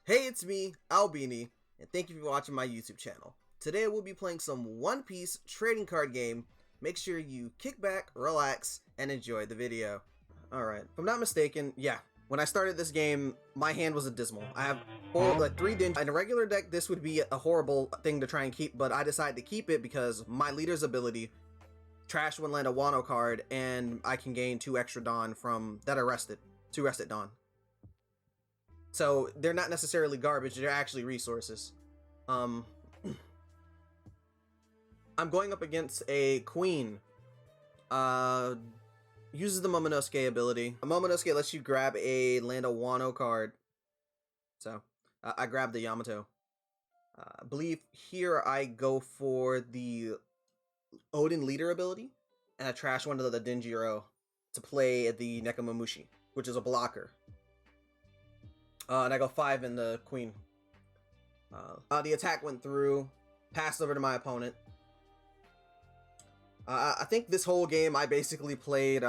Hey, it's me, Albion, and thank you for watching my YouTube channel. Today we'll be playing some One Piece trading card game. Make sure you kick back, relax, and enjoy the video. Alright, if I'm not mistaken, yeah, when I started this game, my hand was abysmal. I have three dinges. In a regular deck, this would be a horrible thing to try and keep, but I decided to keep it because my leader's ability, trash one land a Wano card, and I can gain 2 extra Dawn from that arrested. 2 rested Dawn. So they're not necessarily garbage, they're actually resources. I'm going up against a queen. Uses the Momonosuke ability. A Momonosuke lets you grab a land a Wano card. So I grabbed the Yamato. I believe here I go for the Odin leader ability, and I trash one of the Denjiro to play the Nekomamushi, which is a blocker. And I go 5 in the queen. The attack went through, passed over to my opponent. I think this whole game I basically played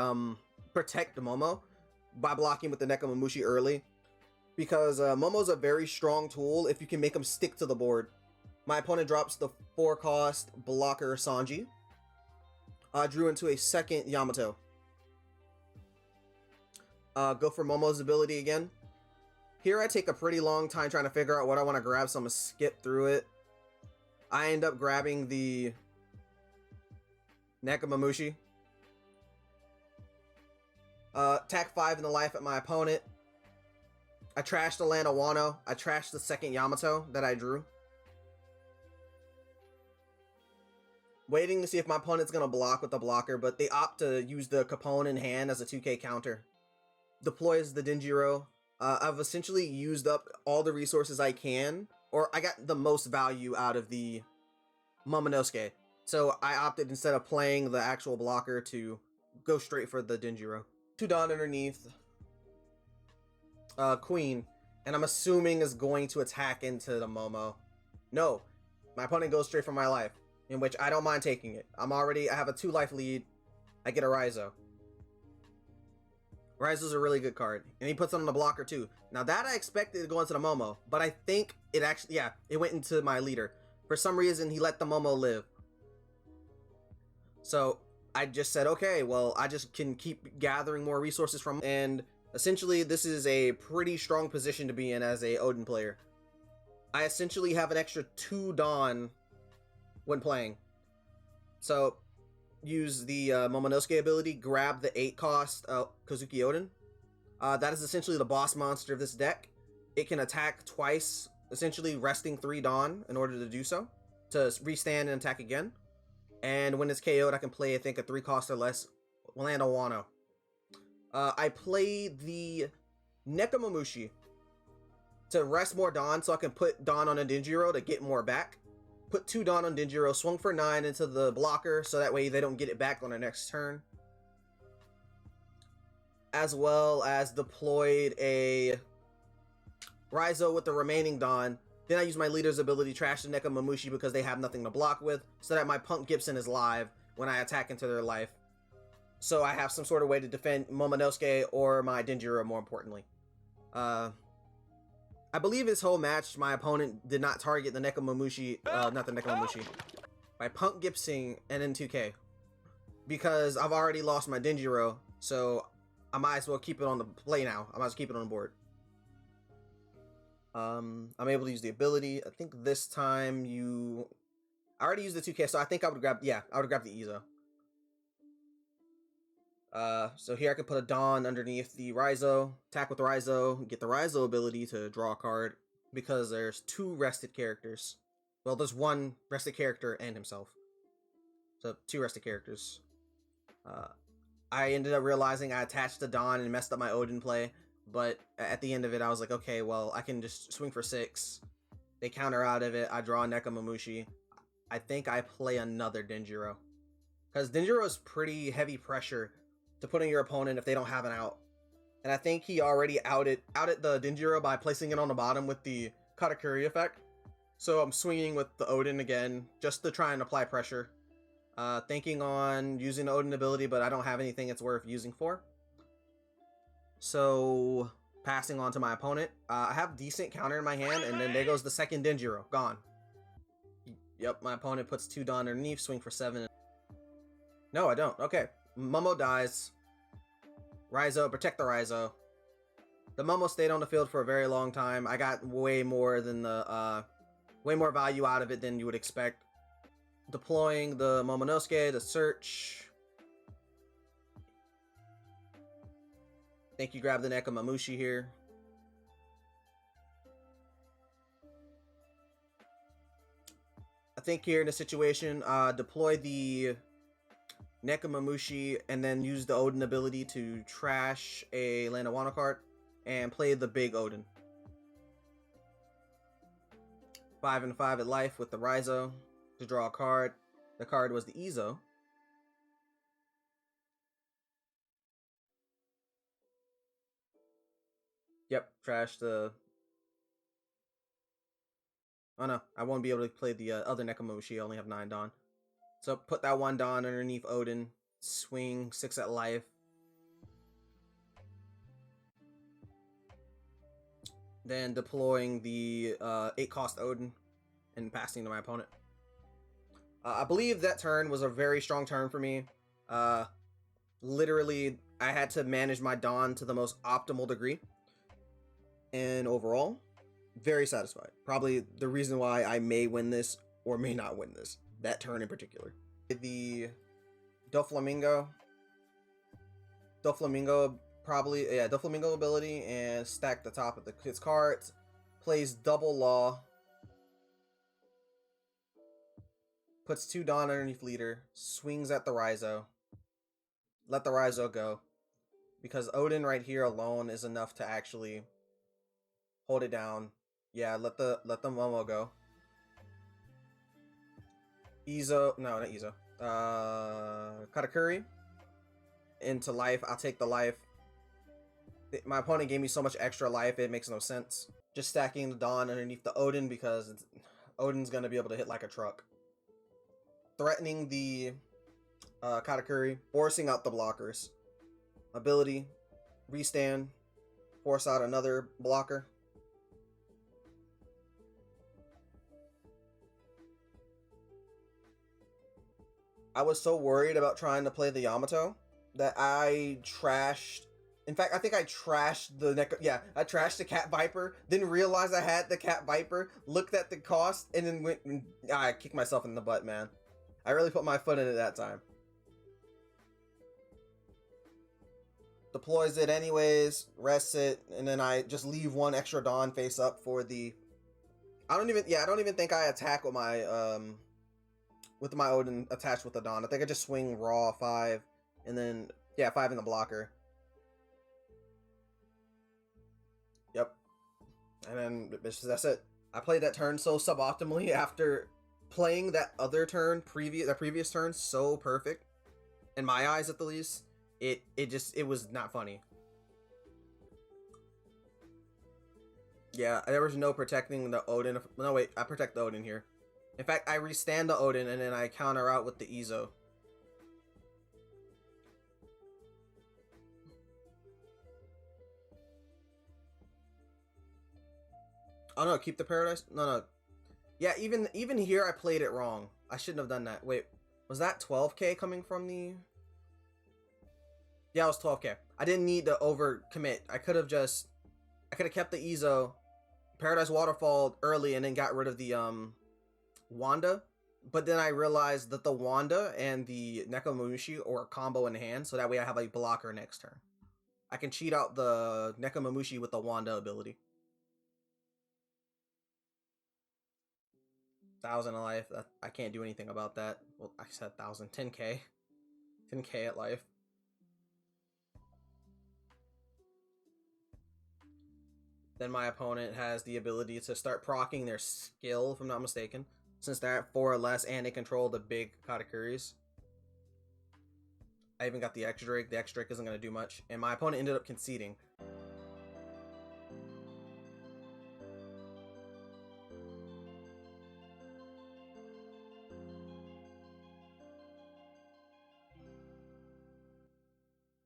Protect Momo by blocking with the Nekomamushi early, because Momo's a very strong tool if you can make him stick to the board. My opponent drops the 4-cost blocker Sanji. I drew into a second Yamato. Go for Momo's ability again. Here I take a pretty long time trying to figure out what I want to grab, so I'm going to skip through it. I end up grabbing the Nekomamushi. Attack 5 in the life at my opponent. I trashed the land of Wano. I trashed the second Yamato that I drew. Waiting to see if my opponent's going to block with the blocker, but they opt to use the Capone in hand as a 2k counter. Deploys the Denjiro. I've essentially used up all the resources I can, or I got the most value out of the Momonosuke. So I opted, instead of playing the actual blocker, to go straight for the Denjiro. 2 Dawn underneath. Queen, and I'm assuming is going to attack into the Momo. No, my opponent goes straight for my life, in which I don't mind taking it. I have a 2 life lead. I get a Raizo. Raizo's a really good card, and he puts it on the blocker too. Now that I expected to go into the Momo, but I think it actually, yeah, it went into my leader. For some reason, he let the Momo live. So I just said, okay, well, I just can keep gathering more resources from, and essentially this is a pretty strong position to be in as a Odin player. I essentially have an extra 2 Dawn when playing. So use the Momonosuke ability, grab the 8-cost Kozuki Odin. That is essentially the boss monster of this deck. It can attack twice, essentially resting 3 Dawn in order to do so, to restand and attack again. And when it's KO'd, I can play, I think, a 3-cost or less land on Wano. I play the Nekomamushi to rest more Dawn, so I can put Dawn on a Denjiro to get more back. Put 2 Dawn on Denjiro, swung for 9 into the blocker, so that way they don't get it back on their next turn. As well as deployed a Raizo with the remaining Dawn. Then I use my leader's ability, trash the Nekomamushi, because they have nothing to block with, so that my Punk Gibson is live when I attack into their life. So I have some sort of way to defend Momonosuke or my Denjiro, more importantly. I believe this whole match, my opponent did not target the Nekomamushi, not the Nekomamushi, by Punk Gibson and then 2k. Because I've already lost my Denjiro, so I might as well keep it on the play now. I might as well keep it on the board. I'm able to use the ability. I think this time I already used the 2k, so I think I would grab, yeah, I would grab the Izo. So here I can put a Dawn underneath the Raizo, attack with Raizo, get the Raizo ability to draw a card, because there's 2 rested characters. Well, there's 1 rested character and himself. So 2 rested characters. I ended up realizing I attached the Dawn and messed up my Odin play, but at the end of it, I was like, okay, well, I can just swing for 6. They counter out of it. I draw a Nekomamushi. I think I play another Denjiro, because Denjiro is pretty heavy pressure to put on your opponent if they don't have an out. And I think he already outed the Denjiro by placing it on the bottom with the Katakuri effect. So I'm swinging with the Odin again, just to try and apply pressure. Thinking on using the Odin ability, but I don't have anything it's worth using for. So passing on to my opponent. I have decent counter in my hand, and then there goes the second Denjiro. Gone. Yep, my opponent puts 2 down underneath, swing for 7. No, I don't. Okay. Momo dies. Raizo, protect the Raizo. The Momo stayed on the field for a very long time. I got way more than the way more value out of it than you would expect. Deploying the Momonosuke to search. Think you grab the Nekomamushi here. I think here in this situation, deploy the Nekomamushi and then use the Odin ability to trash a Land of Wano card and play the big Odin. 5 and 5 at life with the Raizo to draw a card. The card was the Izo. Yep, trash the... Oh no, I won't be able to play the other Nekomamushi. I only have 9 Dawn. So put that 1 Dawn underneath Odin. Swing 6 at life. Then deploying the 8 cost Odin and passing to my opponent. I believe that turn was a very strong turn for me. Literally, I had to manage my Dawn to the most optimal degree. And overall, very satisfied. Probably the reason why I may win this or may not win this. That turn in particular. The Doflamingo probably, yeah, Doflamingo ability and stack the top of his cards. Plays double Law. Puts 2 Dawn underneath leader. Swings at the Raizo. Let the Raizo go. Because Odin right here alone is enough to actually hold it down. Yeah, let the Momo go. Izo, no, not Izo. Katakuri into life. I'll take the life. My opponent gave me so much extra life, it makes no sense. Just stacking the Dawn underneath the Odin because Odin's gonna be able to hit like a truck. Threatening the Katakuri, forcing out the blockers. Ability, restand, force out another blocker. I was so worried about trying to play the Yamato that I trashed. In fact, I think I trashed the I trashed the Cat Viper. Didn't realize I had the Cat Viper. Looked at the cost and then went. And, I kicked myself in the butt, man. I really put my foot in it that time. Deploys it anyways, rests it, and then I just leave 1 extra Dawn face up for the. I don't even think I attack with my Odin attached with the Dawn. I think I just swing raw 5 and then 5 in the blocker. Yep. And then that's it. I played that turn so suboptimally after playing that other turn, previous turn so perfect. In my eyes at the least. It was not funny. Yeah, there was no protecting the Odin. No wait, I protect the Odin here. In fact, I restand the Odin and then I counter out with the Izo. Oh no, keep the Paradise? No. Yeah, even here I played it wrong. I shouldn't have done that. Wait, was that 12k coming from the... Yeah, it was 12k. I didn't need to overcommit. I could have kept the Izo, Paradise Waterfall early and then got rid of the Wanda, but then I realized that the Wanda and the Nekomamushi are a combo in hand, so that way I have a blocker next turn. I can cheat out the Nekomamushi with the Wanda ability. 1,000 of life. I can't do anything about that. Well, I said 1,000. 10k. 10k at life. Then my opponent has the ability to start proccing their skill, if I'm not mistaken. Since they're at 4 or less and they control the big Katakuris. I even got the X Drake. The X Drake isn't going to do much. And my opponent ended up conceding.